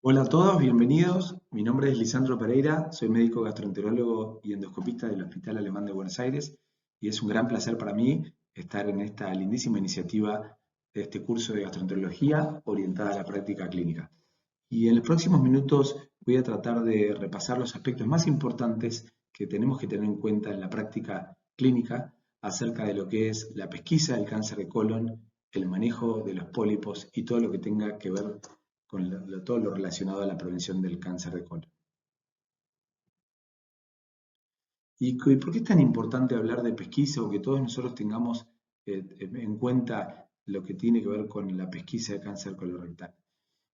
Hola a todos, bienvenidos. Mi nombre es Lisandro Pereira, soy médico gastroenterólogo y endoscopista del Hospital Alemán de Buenos Aires y es un gran placer para mí estar en esta lindísima iniciativa de este curso de gastroenterología orientada a la práctica clínica. Y en los próximos minutos voy a tratar de repasar los aspectos más importantes que tenemos que tener en cuenta en la práctica clínica acerca de lo que es la pesquisa del cáncer de colon, el manejo de los pólipos y todo lo que tenga que ver con todo lo relacionado a la prevención del cáncer de colon. ¿Y por qué es tan importante hablar de pesquisa o que todos nosotros tengamos en cuenta lo que tiene que ver con la pesquisa de cáncer colorectal?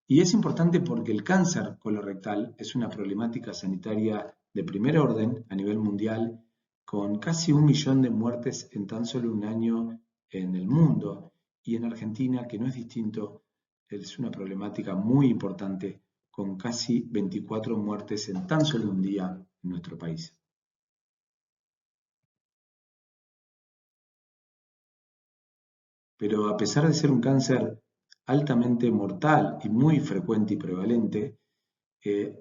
Y es importante porque el cáncer colorectal es una problemática sanitaria de primer orden a nivel mundial, con casi 1 millón de muertes en tan solo un año en el mundo. Y en Argentina, que no es distinto, es una problemática muy importante, con casi 24 muertes en tan solo un día en nuestro país. Pero a pesar de ser un cáncer altamente mortal y muy frecuente y prevalente,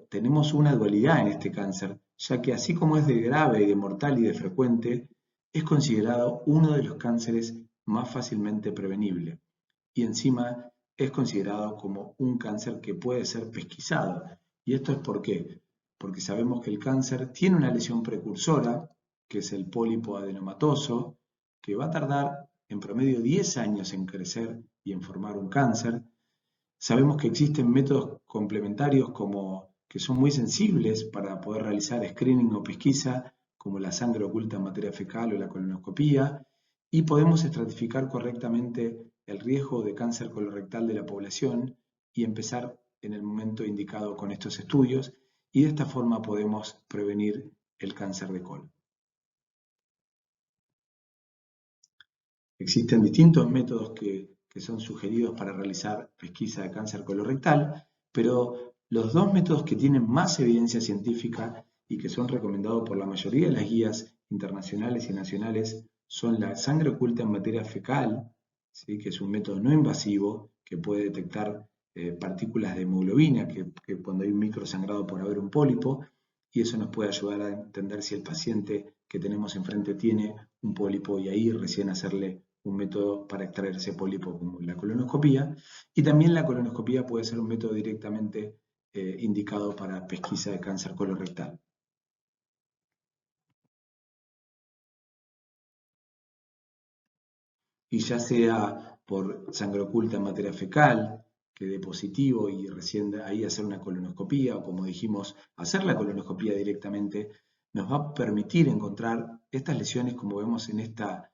tenemos una dualidad en este cáncer, ya que así como es de grave, de mortal y de frecuente, es considerado uno de los cánceres más fácilmente prevenible. Y encima es considerado como un cáncer que puede ser pesquisado. ¿Y esto es por qué? Porque sabemos que el cáncer tiene una lesión precursora, que es el pólipo adenomatoso, que va a tardar en promedio 10 años en crecer y en formar un cáncer. Sabemos que existen métodos complementarios que son muy sensibles para poder realizar screening o pesquisa, como la sangre oculta en materia fecal o la colonoscopía, y podemos estratificar correctamente el riesgo de cáncer colorectal de la población y empezar en el momento indicado con estos estudios, y de esta forma podemos prevenir el cáncer de colon. Existen distintos métodos que son sugeridos para realizar pesquisa de cáncer colorectal, pero los dos métodos que tienen más evidencia científica y que son recomendados por la mayoría de las guías internacionales y nacionales son la sangre oculta en materia fecal, ¿sí? Que es un método no invasivo que puede detectar partículas de hemoglobina, que cuando hay un microsangrado por haber un pólipo, y eso nos puede ayudar a entender si el paciente que tenemos enfrente tiene un pólipo y ahí recién hacerle un método para extraer ese pólipo como la colonoscopía. Y también la colonoscopía puede ser un método directamente indicado para pesquisa de cáncer colorectal. Y ya sea por sangre oculta en materia fecal, que dé positivo y recién ahí hacer una colonoscopía, o como dijimos, hacer la colonoscopía directamente, nos va a permitir encontrar estas lesiones como vemos en esta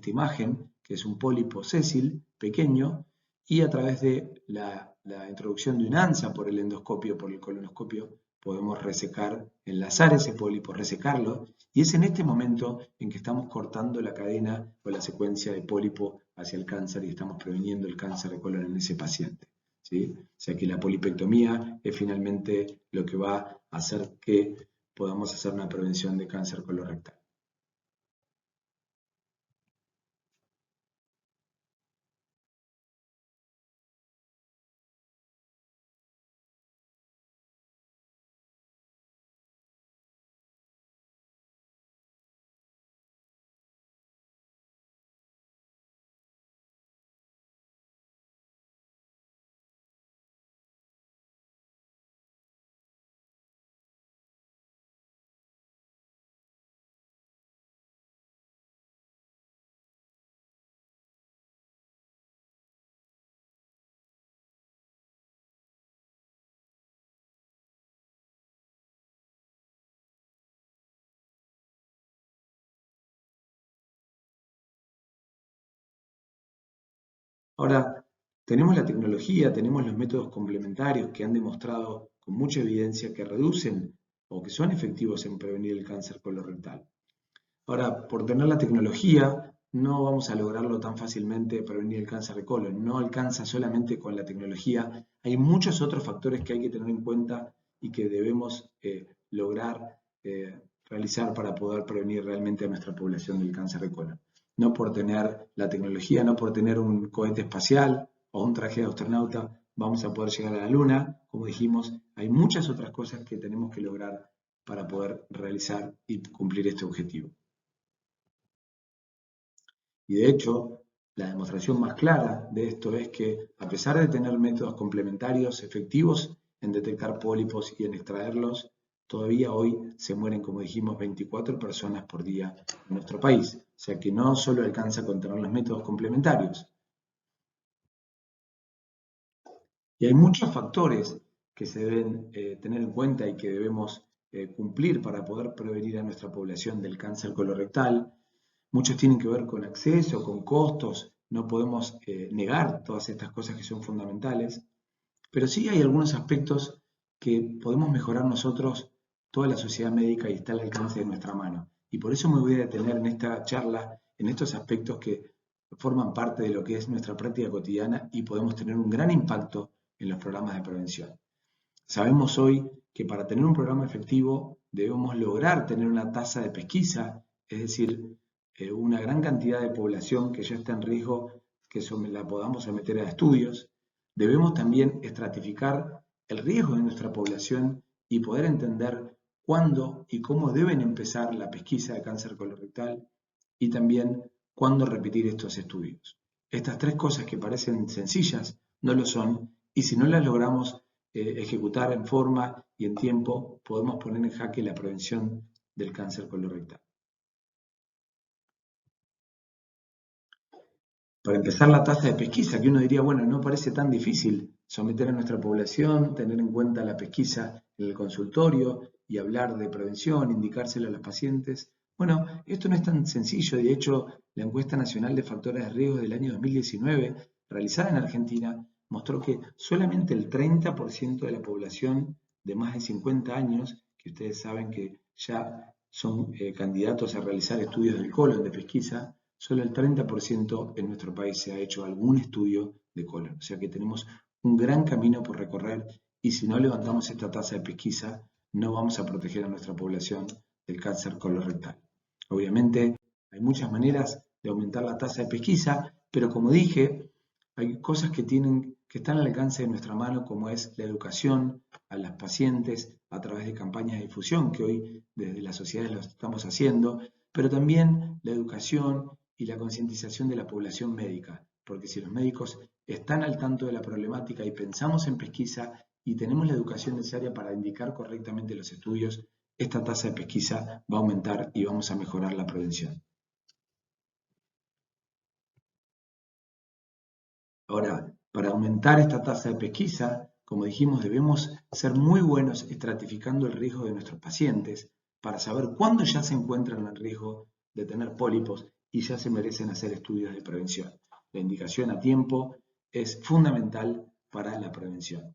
imagen, que es un pólipo sésil pequeño, y a través de la introducción de un ANSA por el endoscopio, por el colonoscopio, podemos resecar, enlazar ese pólipo, resecarlo, y es en este momento en que estamos cortando la cadena o la secuencia de pólipo hacia el cáncer y estamos previniendo el cáncer de colon en ese paciente, ¿sí? O sea que la polipectomía es finalmente lo que va a hacer que podamos hacer una prevención de cáncer colorectal. Ahora, tenemos la tecnología, tenemos los métodos complementarios que han demostrado con mucha evidencia que reducen o que son efectivos en prevenir el cáncer colorectal. Ahora, por tener la tecnología, no vamos a lograrlo tan fácilmente prevenir el cáncer de colon. No alcanza solamente con la tecnología. Hay muchos otros factores que hay que tener en cuenta y que debemos lograr realizar para poder prevenir realmente a nuestra población del cáncer de colon. No por tener la tecnología, no por tener un cohete espacial o un traje de astronauta, vamos a poder llegar a la Luna. Como dijimos, hay muchas otras cosas que tenemos que lograr para poder realizar y cumplir este objetivo. Y de hecho, la demostración más clara de esto es que, a pesar de tener métodos complementarios efectivos en detectar pólipos y en extraerlos, todavía hoy se mueren, como dijimos, 24 personas por día en nuestro país. O sea que no solo alcanza con tener los métodos complementarios. Y hay muchos factores que se deben tener en cuenta y que debemos cumplir para poder prevenir a nuestra población del cáncer colorectal. Muchos tienen que ver con acceso, con costos, no podemos negar todas estas cosas que son fundamentales, pero sí hay algunos aspectos que podemos mejorar nosotros, toda la sociedad médica, y está al alcance de nuestra mano. Y por eso me voy a detener en esta charla, en estos aspectos que forman parte de lo que es nuestra práctica cotidiana y podemos tener un gran impacto en los programas de prevención. Sabemos hoy que para tener un programa efectivo debemos lograr tener una tasa de pesquisa, es decir, una gran cantidad de población que ya está en riesgo, que la podamos someter a estudios. Debemos también estratificar el riesgo de nuestra población y poder entender cuándo y cómo deben empezar la pesquisa de cáncer colorectal y también cuándo repetir estos estudios. Estas tres cosas que parecen sencillas no lo son, y si no las logramos ejecutar en forma y en tiempo, podemos poner en jaque la prevención del cáncer colorectal. Para empezar, la tasa de pesquisa, que uno diría, bueno, no parece tan difícil someter a nuestra población, tener en cuenta la pesquisa en el consultorio y hablar de prevención, indicárselo a los pacientes. Bueno, esto no es tan sencillo. De hecho, la encuesta nacional de factores de riesgo del año 2019, realizada en Argentina, mostró que solamente el 30% de la población de más de 50 años, que ustedes saben que ya son candidatos a realizar estudios del colon de pesquisa, solo el 30% en nuestro país se ha hecho algún estudio de colon. O sea que tenemos un gran camino por recorrer y si no levantamos esta tasa de pesquisa, no vamos a proteger a nuestra población del cáncer colorectal. Obviamente, hay muchas maneras de aumentar la tasa de pesquisa, pero como dije, hay cosas que están al alcance de nuestra mano, como es la educación a las pacientes a través de campañas de difusión, que hoy desde las sociedades lo estamos haciendo, pero también la educación y la concientización de la población médica, porque si los médicos están al tanto de la problemática y pensamos en pesquisa y tenemos la educación necesaria para indicar correctamente los estudios, esta tasa de pesquisa va a aumentar y vamos a mejorar la prevención. Ahora, para aumentar esta tasa de pesquisa, como dijimos, debemos ser muy buenos estratificando el riesgo de nuestros pacientes para saber cuándo ya se encuentran en riesgo de tener pólipos y ya se merecen hacer estudios de prevención. La indicación a tiempo es fundamental para la prevención.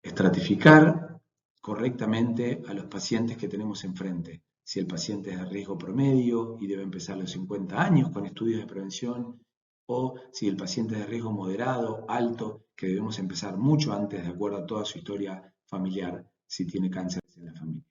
Estratificar correctamente a los pacientes que tenemos enfrente. Si el paciente es de riesgo promedio y debe empezar a los 50 años con estudios de prevención, o si el paciente es de riesgo moderado, alto, que debemos empezar mucho antes de acuerdo a toda su historia familiar si tiene cáncer en la familia.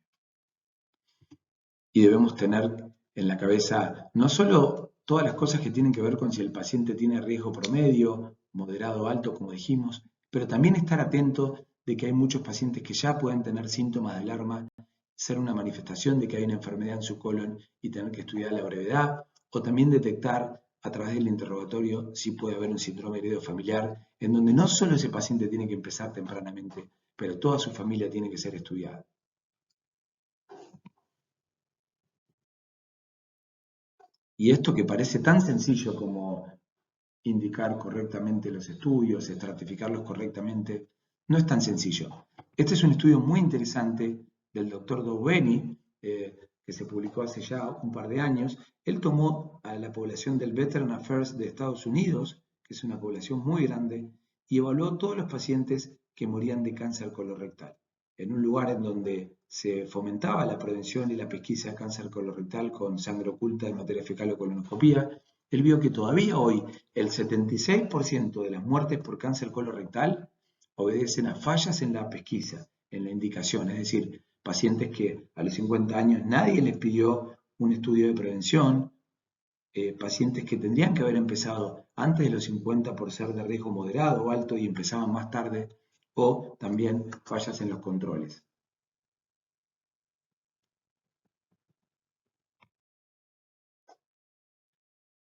Y debemos tener en la cabeza no solo todas las cosas que tienen que ver con si el paciente tiene riesgo promedio, moderado o alto, como dijimos, pero también estar atento de que hay muchos pacientes que ya pueden tener síntomas de alarma, ser una manifestación de que hay una enfermedad en su colon y tener que estudiar la brevedad, o también detectar a través del interrogatorio si puede haber un síndrome heredofamiliar, en donde no solo ese paciente tiene que empezar tempranamente, pero toda su familia tiene que ser estudiada. Y esto que parece tan sencillo como indicar correctamente los estudios, estratificarlos correctamente, no es tan sencillo. Este es un estudio muy interesante del doctor Doubeni, que se publicó hace ya un par de años. Él tomó a la población del Veteran Affairs de Estados Unidos, que es una población muy grande, y evaluó todos los pacientes que morían de cáncer colorectal, en un lugar en donde se fomentaba la prevención y la pesquisa de cáncer colorectal con sangre oculta de materia fecal o colonoscopía. Él vio que todavía hoy el 76% de las muertes por cáncer colorectal obedecen a fallas en la pesquisa, en la indicación, es decir, pacientes que a los 50 años nadie les pidió un estudio de prevención, pacientes que tendrían que haber empezado antes de los 50 por ser de riesgo moderado o alto y empezaban más tarde, o también fallas en los controles.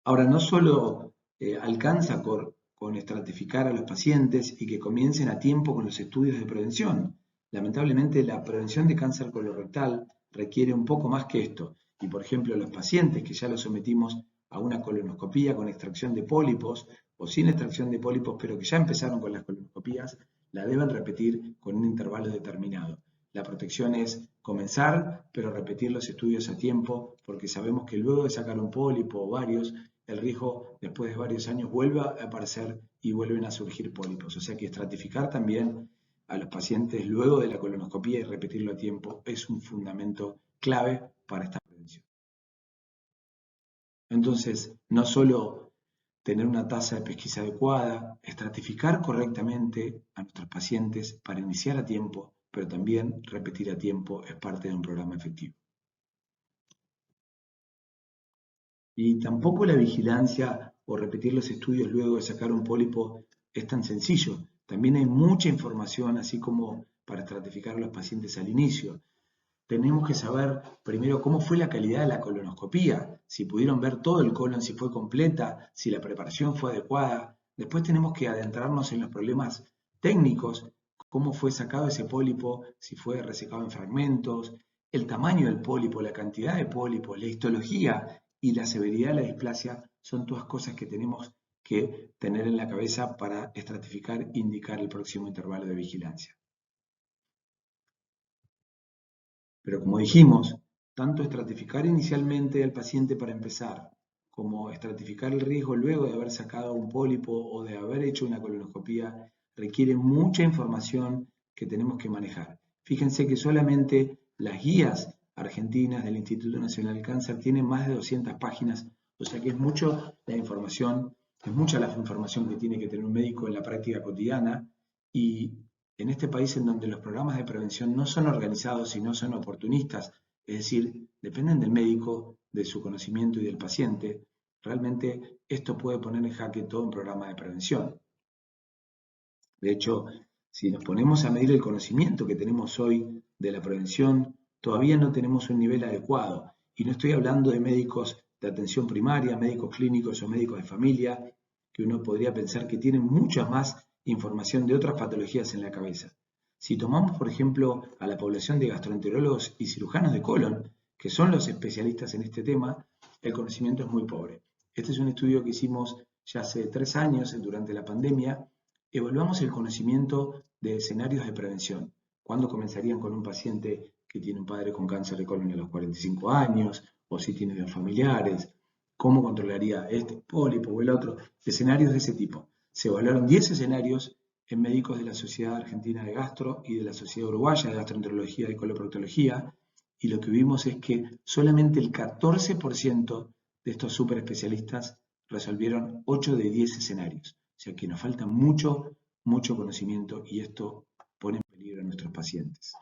Ahora, no solo alcanza con estratificar a los pacientes y que comiencen a tiempo con los estudios de prevención. Lamentablemente, la prevención de cáncer colorectal requiere un poco más que esto. Y, por ejemplo, los pacientes que ya los sometimos a una colonoscopía con extracción de pólipos o sin extracción de pólipos, pero que ya empezaron con las colonoscopías, la deben repetir con un intervalo determinado. La protección es comenzar, pero repetir los estudios a tiempo, porque sabemos que luego de sacar un pólipo o varios, el riesgo después de varios años vuelve a aparecer y vuelven a surgir pólipos. O sea que estratificar también a los pacientes luego de la colonoscopía y repetirlo a tiempo es un fundamento clave para esta prevención. Entonces, no solo tener una tasa de pesquisa adecuada, estratificar correctamente a nuestros pacientes para iniciar a tiempo, pero también repetir a tiempo es parte de un programa efectivo. Y tampoco la vigilancia o repetir los estudios luego de sacar un pólipo es tan sencillo. También hay mucha información, así como para estratificar a los pacientes al inicio. Tenemos que saber primero cómo fue la calidad de la colonoscopía, si pudieron ver todo el colon, si fue completa, si la preparación fue adecuada. Después tenemos que adentrarnos en los problemas técnicos, cómo fue sacado ese pólipo, si fue resecado en fragmentos, el tamaño del pólipo, la cantidad de pólipos, la histología y la severidad de la displasia son todas cosas que tenemos que tener en la cabeza para estratificar e indicar el próximo intervalo de vigilancia. Pero como dijimos, tanto estratificar inicialmente al paciente para empezar, como estratificar el riesgo luego de haber sacado un pólipo o de haber hecho una colonoscopía, requiere mucha información que tenemos que manejar. Fíjense que solamente las guías argentinas del Instituto Nacional del Cáncer tienen más de 200 páginas, o sea que es mucha la información que tiene que tener un médico en la práctica cotidiana, y en este país en donde los programas de prevención no son organizados y no son oportunistas, es decir, dependen del médico, de su conocimiento y del paciente, realmente esto puede poner en jaque todo un programa de prevención. De hecho, si nos ponemos a medir el conocimiento que tenemos hoy de la prevención, todavía no tenemos un nivel adecuado. Y no estoy hablando de médicos de atención primaria, médicos clínicos o médicos de familia, que uno podría pensar que tienen mucha más información de otras patologías en la cabeza. Si tomamos, por ejemplo, a la población de gastroenterólogos y cirujanos de colon, que son los especialistas en este tema, el conocimiento es muy pobre. Este es un estudio que hicimos ya hace 3 años, durante la pandemia. Evaluamos el conocimiento de escenarios de prevención. ¿Cuándo comenzarían con un paciente que tiene un padre con cáncer de colon a los 45 años? ¿O si tiene dos familiares? ¿Cómo controlaría este pólipo o el otro? Escenarios de ese tipo. Se evaluaron 10 escenarios en médicos de la Sociedad Argentina de Gastro y de la Sociedad Uruguaya de Gastroenterología y Coloproctología, y lo que vimos es que solamente el 14% de estos superespecialistas resolvieron 8 de 10 escenarios. O sea que nos falta mucho conocimiento y esto pone en peligro a nuestros pacientes.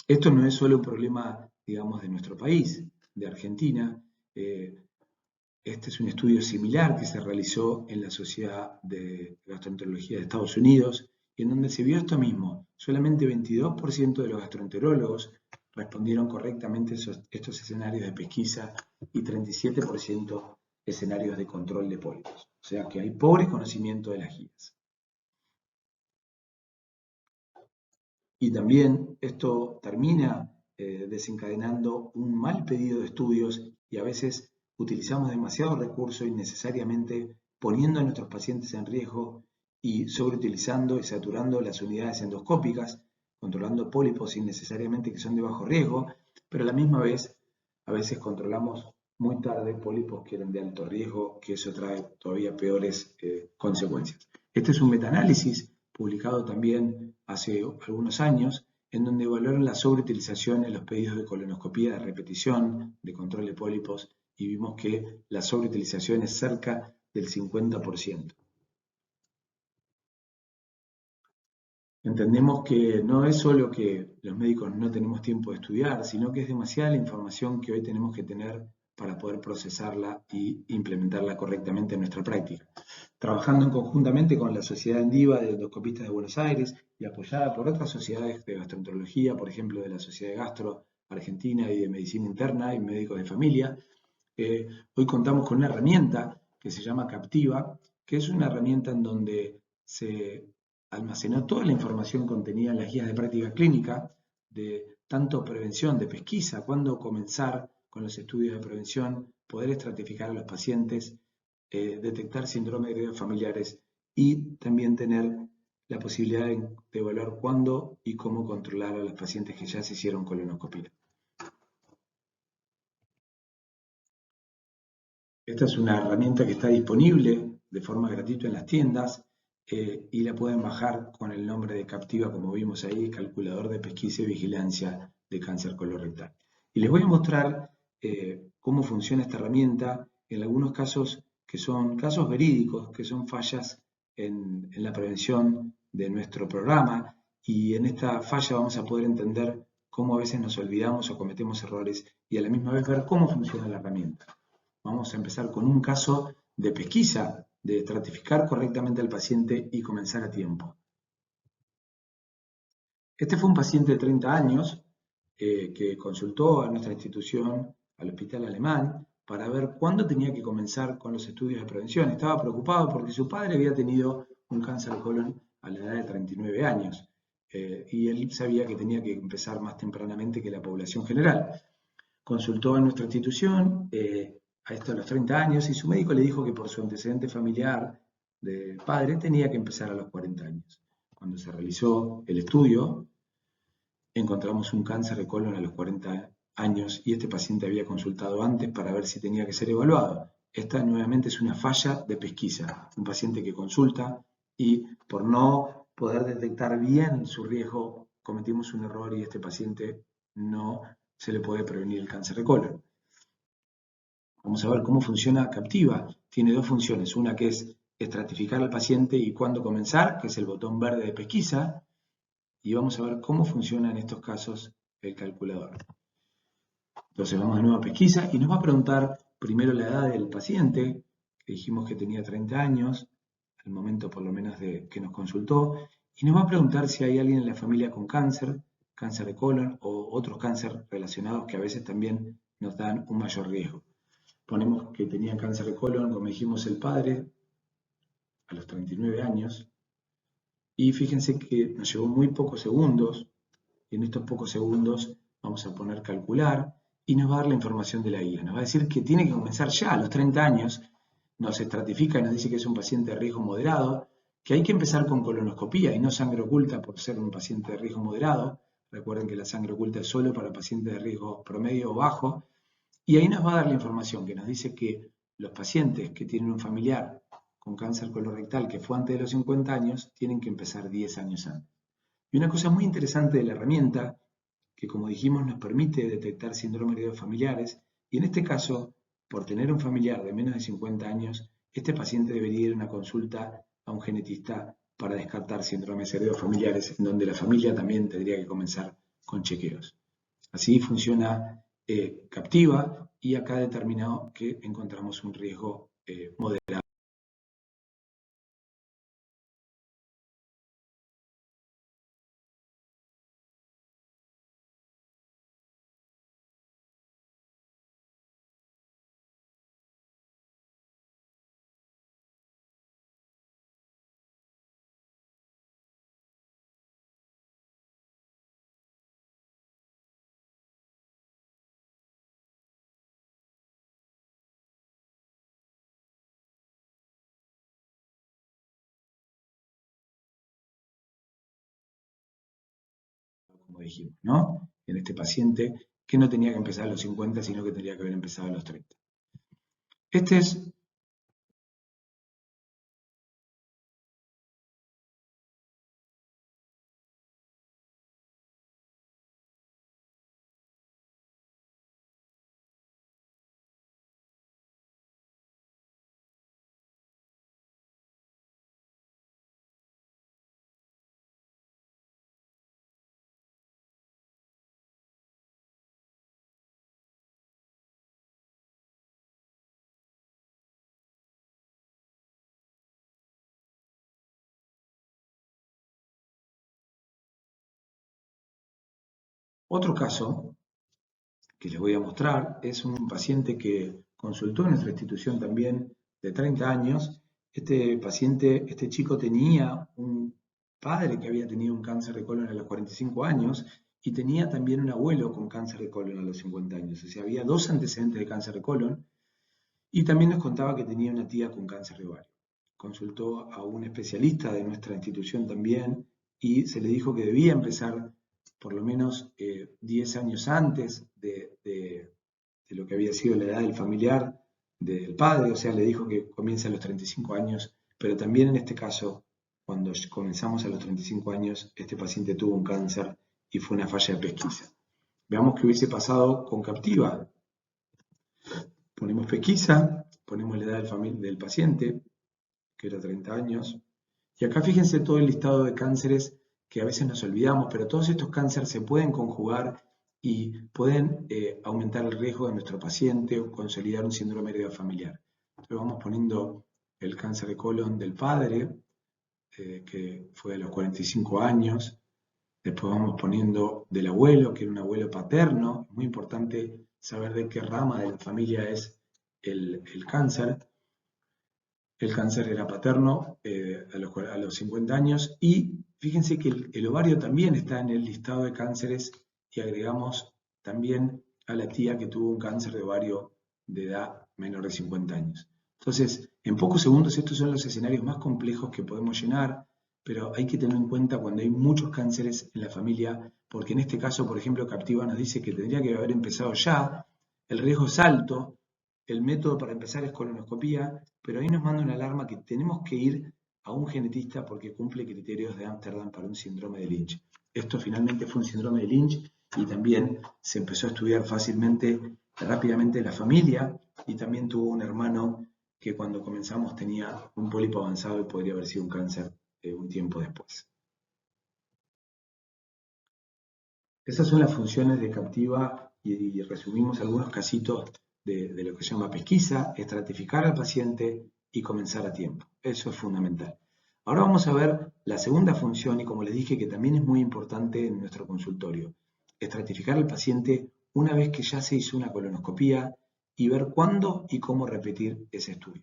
Esto no es solo un problema, digamos, de nuestro país, de Argentina. Este es un estudio similar que se realizó en la Sociedad de Gastroenterología de Estados Unidos, en donde se vio esto mismo. Solamente 22% de los gastroenterólogos respondieron correctamente estos escenarios de pesquisa y 37% escenarios de control de pólipos. O sea que hay pobre conocimiento de las guías. Y también esto termina desencadenando un mal pedido de estudios y a veces utilizamos demasiado recurso innecesariamente, poniendo a nuestros pacientes en riesgo y sobreutilizando y saturando las unidades endoscópicas, controlando pólipos innecesariamente que son de bajo riesgo, pero a la misma vez a veces controlamos muy tarde pólipos que eran de alto riesgo, que eso trae todavía peores consecuencias. Este es un metaanálisis publicado también hace algunos años, en donde evaluaron la sobreutilización en los pedidos de colonoscopía de repetición, de control de pólipos, y vimos que la sobreutilización es cerca del 50%. Entendemos que no es solo que los médicos no tenemos tiempo de estudiar, sino que es demasiada la información que hoy tenemos que tener para poder procesarla y implementarla correctamente en nuestra práctica. Trabajando conjuntamente con la Sociedad Endiva de Endoscopistas de Buenos Aires y apoyada por otras sociedades de gastroenterología, por ejemplo de la Sociedad de Gastro Argentina y de Medicina Interna y Médicos de Familia, hoy contamos con una herramienta que se llama Captiva, que es una herramienta en donde se almacenó toda la información contenida en las guías de práctica clínica de tanto prevención, de pesquisa, cuándo comenzar con los estudios de prevención, poder estratificar a los pacientes, detectar síndrome de heredos familiares y también tener la posibilidad de evaluar cuándo y cómo controlar a los pacientes que ya se hicieron colonoscopia. Esta es una herramienta que está disponible de forma gratuita en las tiendas y la pueden bajar con el nombre de Captiva, como vimos ahí, calculador de pesquisa y vigilancia de cáncer colorectal. Y les voy a mostrar cómo funciona esta herramienta en algunos casos que son casos verídicos, que son fallas en la prevención de nuestro programa, y en esta falla vamos a poder entender cómo a veces nos olvidamos o cometemos errores y a la misma vez ver cómo funciona la herramienta. Vamos a empezar con un caso de pesquisa, de estratificar correctamente al paciente y comenzar a tiempo. Este fue un paciente de 30 años que consultó a nuestra institución, al Hospital Alemán, para ver cuándo tenía que comenzar con los estudios de prevención. Estaba preocupado porque su padre había tenido un cáncer de colon a la edad de 39 años y él sabía que tenía que empezar más tempranamente que la población general. Consultó en nuestra institución a esto a los 30 años y su médico le dijo que por su antecedente familiar de padre tenía que empezar a los 40 años. Cuando se realizó el estudio, encontramos un cáncer de colon a los 40 años y este paciente había consultado antes para ver si tenía que ser evaluado. Esta nuevamente es una falla de pesquisa, un paciente que consulta y por no poder detectar bien su riesgo cometimos un error y este paciente no se le puede prevenir el cáncer de colon. Vamos a ver cómo funciona Captiva. Tiene dos funciones, una que es estratificar al paciente y cuándo comenzar, que es el botón verde de pesquisa, y vamos a ver cómo funciona en estos casos el calculador. Entonces vamos de nuevo a pesquisa y nos va a preguntar primero la edad del paciente, que dijimos que tenía 30 años, al momento por lo menos de que nos consultó, y nos va a preguntar si hay alguien en la familia con cáncer, cáncer de colon o otros cánceres relacionados que a veces también nos dan un mayor riesgo. Ponemos que tenía cáncer de colon, como dijimos, el padre, a los 39 años, y fíjense que nos llevó muy pocos segundos, y en estos pocos segundos vamos a poner calcular, y nos va a dar la información de la guía. Nos va a decir que tiene que comenzar ya a los 30 años, nos estratifica y nos dice que es un paciente de riesgo moderado, que hay que empezar con colonoscopía y no sangre oculta por ser un paciente de riesgo moderado. Recuerden que la sangre oculta es solo para pacientes de riesgo promedio o bajo, y ahí nos va a dar la información que nos dice que los pacientes que tienen un familiar con cáncer colorectal que fue antes de los 50 años tienen que empezar 10 años antes. Y una cosa muy interesante de la herramienta, que como dijimos nos permite detectar síndrome de heredos familiares, y en este caso, por tener un familiar de menos de 50 años, este paciente debería ir a una consulta a un genetista para descartar síndromes heredofamiliares, en donde la familia también tendría que comenzar con chequeos. Así funciona Captiva y acá determinado que encontramos un riesgo moderado. Como dijimos, ¿no? En este paciente que no tenía que empezar a los 50, sino que tendría que haber empezado a los 30. Este es Otro caso que les voy a mostrar es un paciente que consultó en nuestra institución también de 30 años. Este paciente, este chico tenía un padre que había tenido un cáncer de colon a los 45 años y tenía también un abuelo con cáncer de colon a los 50 años. O sea, había dos antecedentes de cáncer de colon y también nos contaba que tenía una tía con cáncer de ovario. Consultó a un especialista de nuestra institución también y se le dijo que debía empezar por lo menos 10 años antes de lo que había sido la edad del familiar del padre, o sea, le dijo que comience a los 35 años, pero también en este caso, cuando comenzamos a los 35 años, este paciente tuvo un cáncer y fue una falla de pesquisa. Veamos qué hubiese pasado con Captiva. Ponemos pesquisa, ponemos la edad del paciente, que era 30 años, y acá fíjense todo el listado de cánceres que a veces nos olvidamos, pero todos estos cánceres se pueden conjugar y pueden aumentar el riesgo de nuestro paciente o consolidar un síndrome heredofamiliar. Entonces vamos poniendo el cáncer de colon del padre, que fue a los 45 años. Después vamos poniendo del abuelo, que era un abuelo paterno. Es muy importante saber de qué rama de la familia es el cáncer. El cáncer era paterno a los 50 años y fíjense que el ovario también está en el listado de cánceres y agregamos también a la tía que tuvo un cáncer de ovario de edad menor de 50 años. Entonces, en pocos segundos estos son los escenarios más complejos que podemos llenar, pero hay que tener en cuenta cuando hay muchos cánceres en la familia, porque en este caso, por ejemplo, Captiva nos dice que tendría que haber empezado ya, el riesgo es alto, el método para empezar es colonoscopía, pero ahí nos manda una alarma que tenemos que ir a un genetista porque cumple criterios de Amsterdam para un síndrome de Lynch. Esto finalmente fue un síndrome de Lynch y también se empezó a estudiar rápidamente la familia y también tuvo un hermano que cuando comenzamos tenía un pólipo avanzado y podría haber sido un cáncer un tiempo después. Esas son las funciones de Captiva y resumimos algunos casitos de lo que se llama pesquisa, estratificar al paciente y comenzar a tiempo. Eso es fundamental. Ahora vamos a ver la segunda función y como les dije que también es muy importante en nuestro consultorio, estratificar al paciente una vez que ya se hizo una colonoscopía y ver cuándo y cómo repetir ese estudio.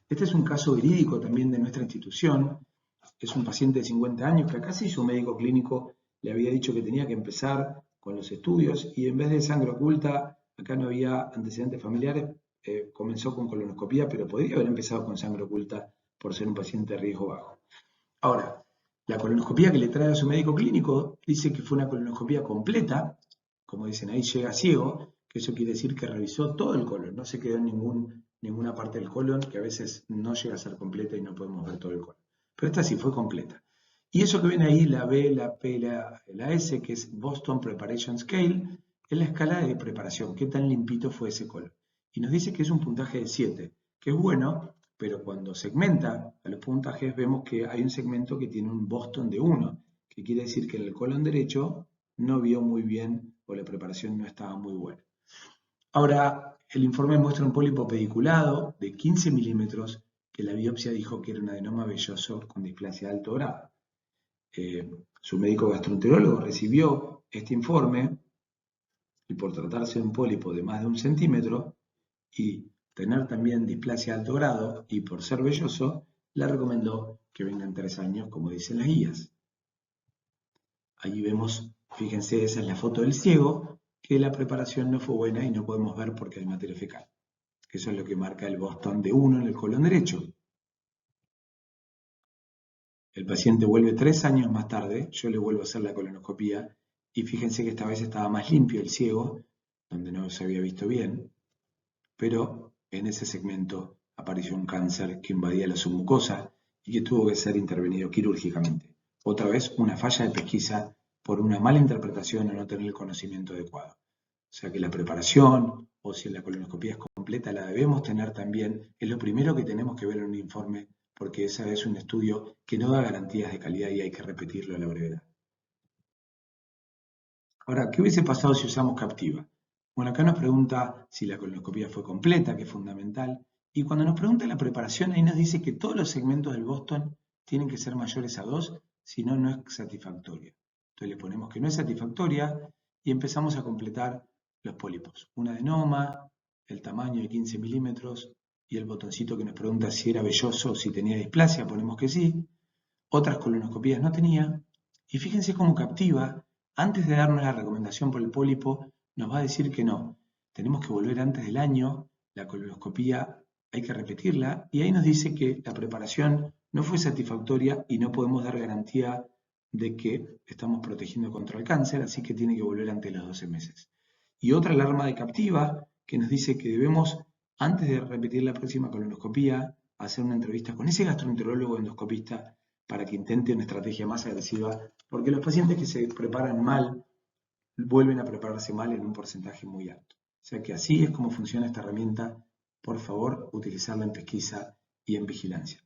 Este es un caso verídico también de nuestra institución. Es un paciente de 50 años que acá sí su médico clínico le había dicho que tenía que empezar con los estudios y en vez de sangre oculta, acá no había antecedentes familiares, comenzó con colonoscopía, pero podría haber empezado con sangre oculta por ser un paciente de riesgo bajo. Ahora, la colonoscopía que le trae a su médico clínico dice que fue una colonoscopía completa, como dicen ahí, llega ciego, que eso quiere decir que revisó todo el colon, no se quedó en ninguna parte del colon, que a veces no llega a ser completa y no podemos ver todo el colon. Pero esta sí fue completa. Y eso que ven ahí, la B, la P, la S, que es Boston Preparation Scale, es la escala de preparación, qué tan limpito fue ese colon. Y nos dice que es un puntaje de 7, que es bueno, pero cuando segmenta a los puntajes vemos que hay un segmento que tiene un Boston de 1, que quiere decir que en el colon derecho no vio muy bien o la preparación no estaba muy buena. Ahora, el informe muestra un pólipo pediculado de 15 milímetros que la biopsia dijo que era un adenoma velloso con displasia de alto grado. Su médico gastroenterólogo recibió este informe y por tratarse de un pólipo de más de 1 centímetro y tener también displasia de alto grado y por ser velloso, le recomendó que vengan 3 años, como dicen las guías. Allí vemos, fíjense, esa es la foto del ciego, que la preparación no fue buena y no podemos ver porque hay materia fecal. Eso es lo que marca el Boston de 1 en el colon derecho. El paciente vuelve 3 años más tarde, yo le vuelvo a hacer la colonoscopía y fíjense que esta vez estaba más limpio el ciego, donde no se había visto bien, pero en ese segmento apareció un cáncer que invadía la submucosa y que tuvo que ser intervenido quirúrgicamente. Otra vez una falla de pesquisa por una mala interpretación o no tener el conocimiento adecuado. O sea que la preparación o si la colonoscopía es completa la debemos tener también, es lo primero que tenemos que ver en un informe porque ese es un estudio que no da garantías de calidad y hay que repetirlo a la brevedad. Ahora, ¿qué hubiese pasado si usamos Captiva? Bueno, acá nos pregunta si la colonoscopía fue completa, que es fundamental, y cuando nos pregunta la preparación, ahí nos dice que todos los segmentos del Boston tienen que ser mayores a 2, si no, no es satisfactoria. Entonces le ponemos que no es satisfactoria, y empezamos a completar los pólipos. Un adenoma, el tamaño de 15 milímetros y el botoncito que nos pregunta si era velloso o si tenía displasia, ponemos que sí. Otras colonoscopías no tenía. Y fíjense cómo captiva, antes de darnos la recomendación por el pólipo, nos va a decir que no. Tenemos que volver antes del año, la colonoscopía hay que repetirla, y ahí nos dice que la preparación no fue satisfactoria y no podemos dar garantía de que estamos protegiendo contra el cáncer, así que tiene que volver antes de los 12 meses. Y otra alarma de captiva que nos dice que debemos, antes de repetir la próxima colonoscopía, hacer una entrevista con ese gastroenterólogo endoscopista para que intente una estrategia más agresiva, porque los pacientes que se preparan mal vuelven a prepararse mal en un porcentaje muy alto. O sea que así es como funciona esta herramienta. Por favor, utilizarla en pesquisa y en vigilancia.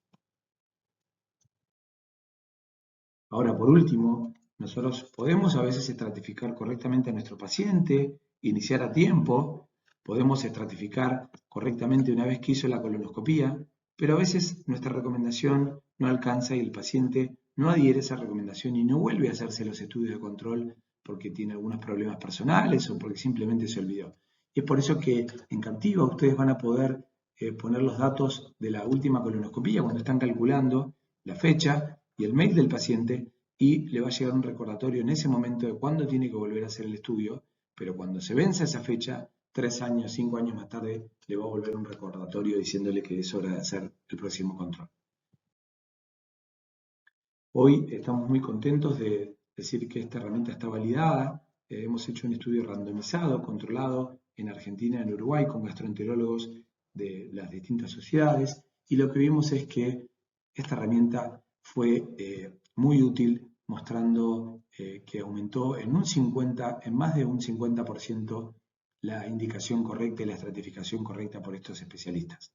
Ahora, por último, nosotros podemos a veces estratificar correctamente a nuestro paciente, iniciar a tiempo, podemos estratificar correctamente una vez que hizo la colonoscopía, pero a veces nuestra recomendación no alcanza y el paciente no adhiere a esa recomendación y no vuelve a hacerse los estudios de control porque tiene algunos problemas personales o porque simplemente se olvidó. Y es por eso que en Captiva ustedes van a poder poner los datos de la última colonoscopía cuando están calculando la fecha y el mail del paciente, y le va a llegar un recordatorio en ese momento de cuándo tiene que volver a hacer el estudio, pero cuando se vence esa fecha, 3 años, 5 años más tarde, le va a volver un recordatorio diciéndole que es hora de hacer el próximo control. Hoy estamos muy contentos de decir que esta herramienta está validada. Hemos hecho un estudio randomizado, controlado, en Argentina y en Uruguay, con gastroenterólogos de las distintas sociedades, y lo que vimos es que esta herramienta fue muy útil, mostrando que aumentó en más de un 50% la indicación correcta y la estratificación correcta por estos especialistas.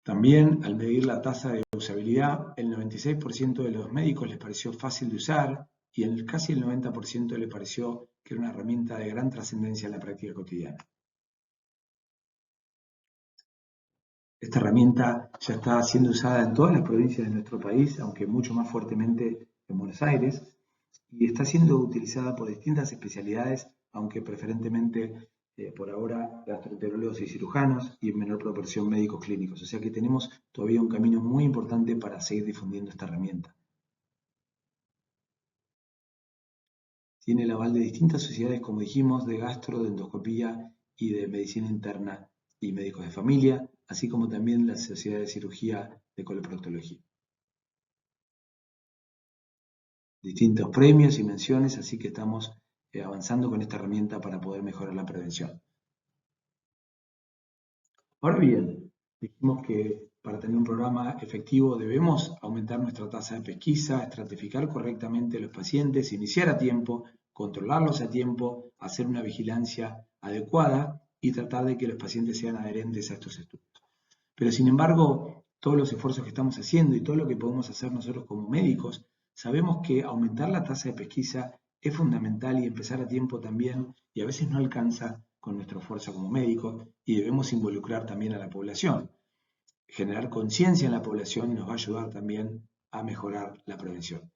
También, al medir la tasa de usabilidad, el 96% de los médicos les pareció fácil de usar y casi el 90% le pareció que era una herramienta de gran trascendencia en la práctica cotidiana. Esta herramienta ya está siendo usada en todas las provincias de nuestro país, aunque mucho más fuertemente en Buenos Aires, y está siendo utilizada por distintas especialidades, aunque preferentemente por ahora gastroenterólogos y cirujanos y en menor proporción médicos clínicos. O sea que tenemos todavía un camino muy importante para seguir difundiendo esta herramienta. Tiene el aval de distintas sociedades, como dijimos, de gastro, de endoscopía y de medicina interna y médicos de familia, así como también la Sociedad de Cirugía de Coloproctología. Distintos premios y menciones, así que estamos avanzando con esta herramienta para poder mejorar la prevención. Ahora bien, dijimos que para tener un programa efectivo debemos aumentar nuestra tasa de pesquisa, estratificar correctamente a los pacientes, iniciar a tiempo, controlarlos a tiempo, hacer una vigilancia adecuada y tratar de que los pacientes sean adherentes a estos estudios. Pero sin embargo, todos los esfuerzos que estamos haciendo y todo lo que podemos hacer nosotros como médicos, sabemos que aumentar la tasa de pesquisa es fundamental y empezar a tiempo también, y a veces no alcanza con nuestro esfuerzo como médicos, y debemos involucrar también a la población. Generar conciencia en la población nos va a ayudar también a mejorar la prevención.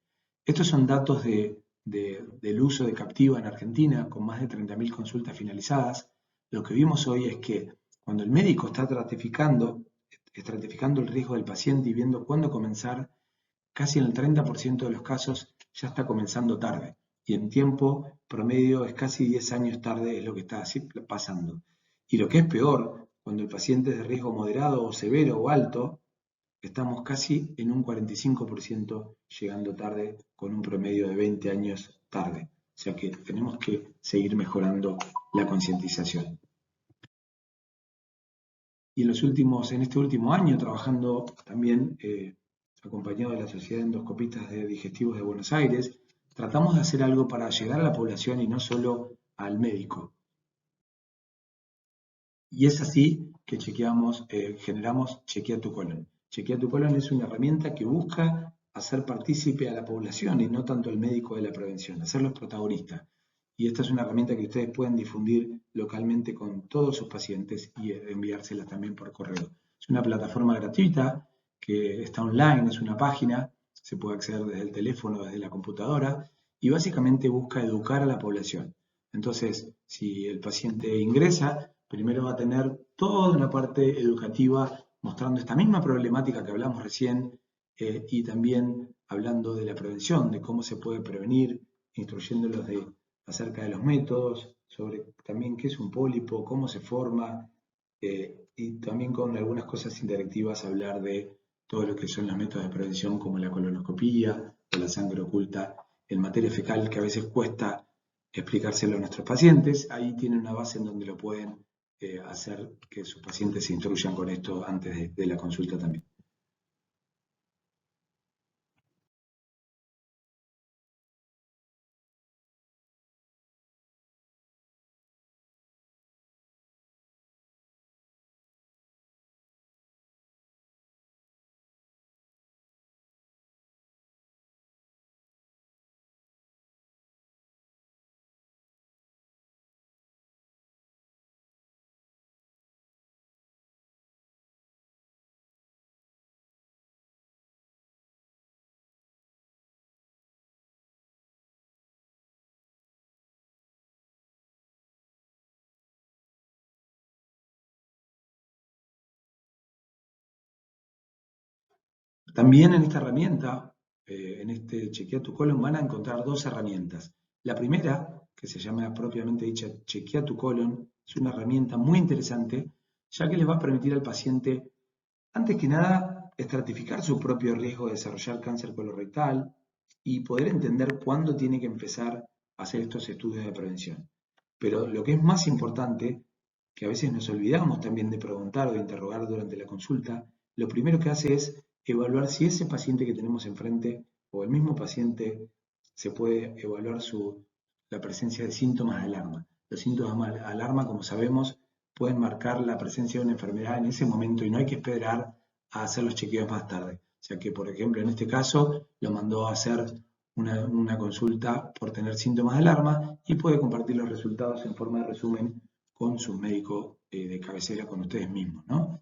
Estos son datos del uso de Captiva en Argentina, con más de 30.000 consultas finalizadas. Lo que vimos hoy es que cuando el médico está estratificando el riesgo del paciente y viendo cuándo comenzar, casi en el 30% de los casos ya está comenzando tarde. Y en tiempo promedio es casi 10 años tarde es lo que está pasando. Y lo que es peor, cuando el paciente es de riesgo moderado o severo o alto, estamos casi en un 45% llegando tarde con un promedio de 20 años tarde. O sea que tenemos que seguir mejorando la concientización. Y en este último año, trabajando también acompañado de la Sociedad de Endoscopistas de Digestivos de Buenos Aires, tratamos de hacer algo para llegar a la población y no solo al médico. Y es así que generamos Chequea tu Colon. Chequea tu Colon es una herramienta que busca hacer partícipe a la población y no tanto al médico de la prevención, hacerlos protagonistas. Y esta es una herramienta que ustedes pueden difundir localmente con todos sus pacientes y enviárselas también por correo. Es una plataforma gratuita que está online, es una página, se puede acceder desde el teléfono, desde la computadora, y básicamente busca educar a la población. Entonces, si el paciente ingresa, primero va a tener toda una parte educativa mostrando esta misma problemática que hablamos recién y también hablando de la prevención, de cómo se puede prevenir, instruyéndolos acerca de los métodos, sobre también qué es un pólipo, cómo se forma, y también con algunas cosas interactivas hablar de todo lo que son los métodos de prevención como la colonoscopía o la sangre oculta en materia fecal, que a veces cuesta explicárselo a nuestros pacientes. Ahí tienen una base en donde lo pueden hacer que sus pacientes se instruyan con esto antes de la consulta también. También en esta herramienta, en este Chequea tu colon, van a encontrar dos herramientas. La primera, que se llama propiamente dicha Chequea tu colon, es una herramienta muy interesante, ya que les va a permitir al paciente, antes que nada, estratificar su propio riesgo de desarrollar cáncer colorectal y poder entender cuándo tiene que empezar a hacer estos estudios de prevención. Pero lo que es más importante, que a veces nos olvidamos también de preguntar o de interrogar durante la consulta, lo primero que hace es evaluar si ese paciente que tenemos enfrente o el mismo paciente se puede evaluar la presencia de síntomas de alarma. Los síntomas de alarma, como sabemos, pueden marcar la presencia de una enfermedad en ese momento y no hay que esperar a hacer los chequeos más tarde. O sea que, por ejemplo, en este caso, lo mandó a hacer una consulta por tener síntomas de alarma y puede compartir los resultados en forma de resumen con su médico de cabecera, con ustedes mismos, ¿no?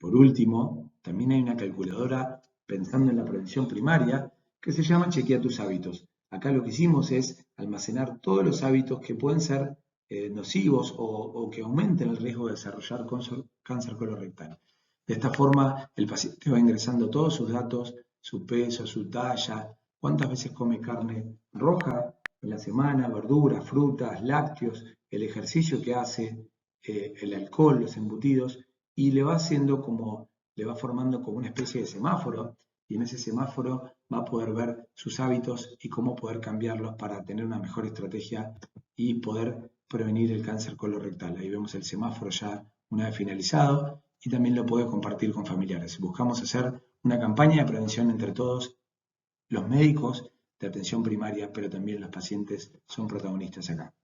Por último, también hay una calculadora pensando en la prevención primaria que se llama Chequea tus hábitos. Acá lo que hicimos es almacenar todos los hábitos que pueden ser nocivos o que aumenten el riesgo de desarrollar cáncer colorectal. De esta forma, el paciente va ingresando todos sus datos, su peso, su talla, cuántas veces come carne roja en la semana, verduras, frutas, lácteos, el ejercicio que hace, el alcohol, los embutidos, y le va haciendo como, le va formando como una especie de semáforo, y en ese semáforo va a poder ver sus hábitos y cómo poder cambiarlos para tener una mejor estrategia y poder prevenir el cáncer colorectal. Ahí vemos el semáforo ya una vez finalizado y también lo puede compartir con familiares. Buscamos hacer una campaña de prevención entre todos los médicos de atención primaria, pero también los pacientes son protagonistas acá.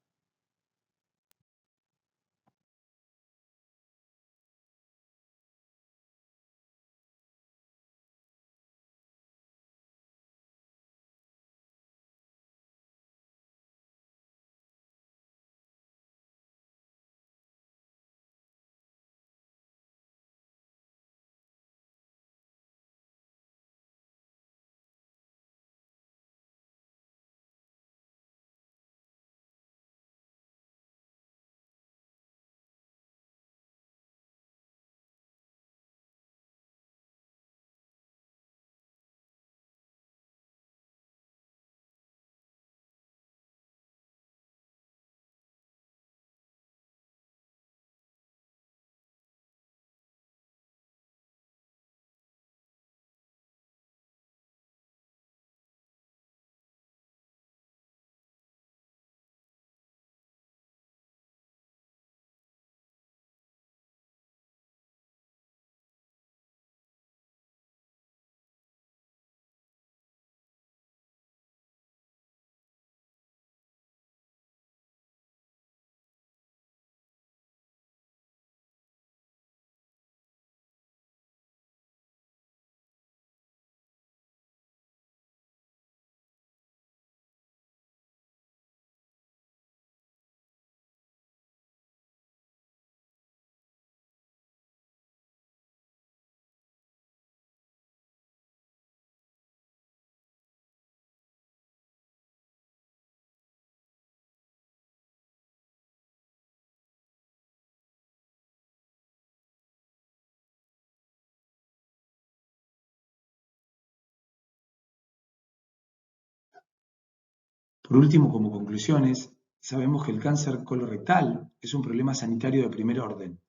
Por último, como conclusiones, sabemos que el cáncer colorectal es un problema sanitario de primer orden.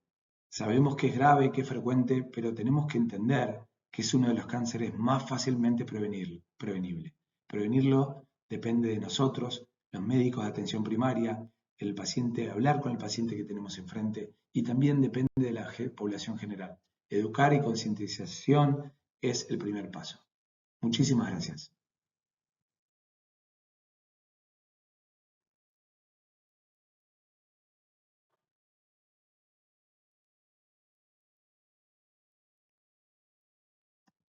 Sabemos que es grave, que es frecuente, pero tenemos que entender que es uno de los cánceres más fácilmente prevenible. Prevenirlo depende de nosotros, los médicos de atención primaria, el paciente, hablar con el paciente que tenemos enfrente, y también depende de la población general. Educar y concientización es el primer paso. Muchísimas gracias.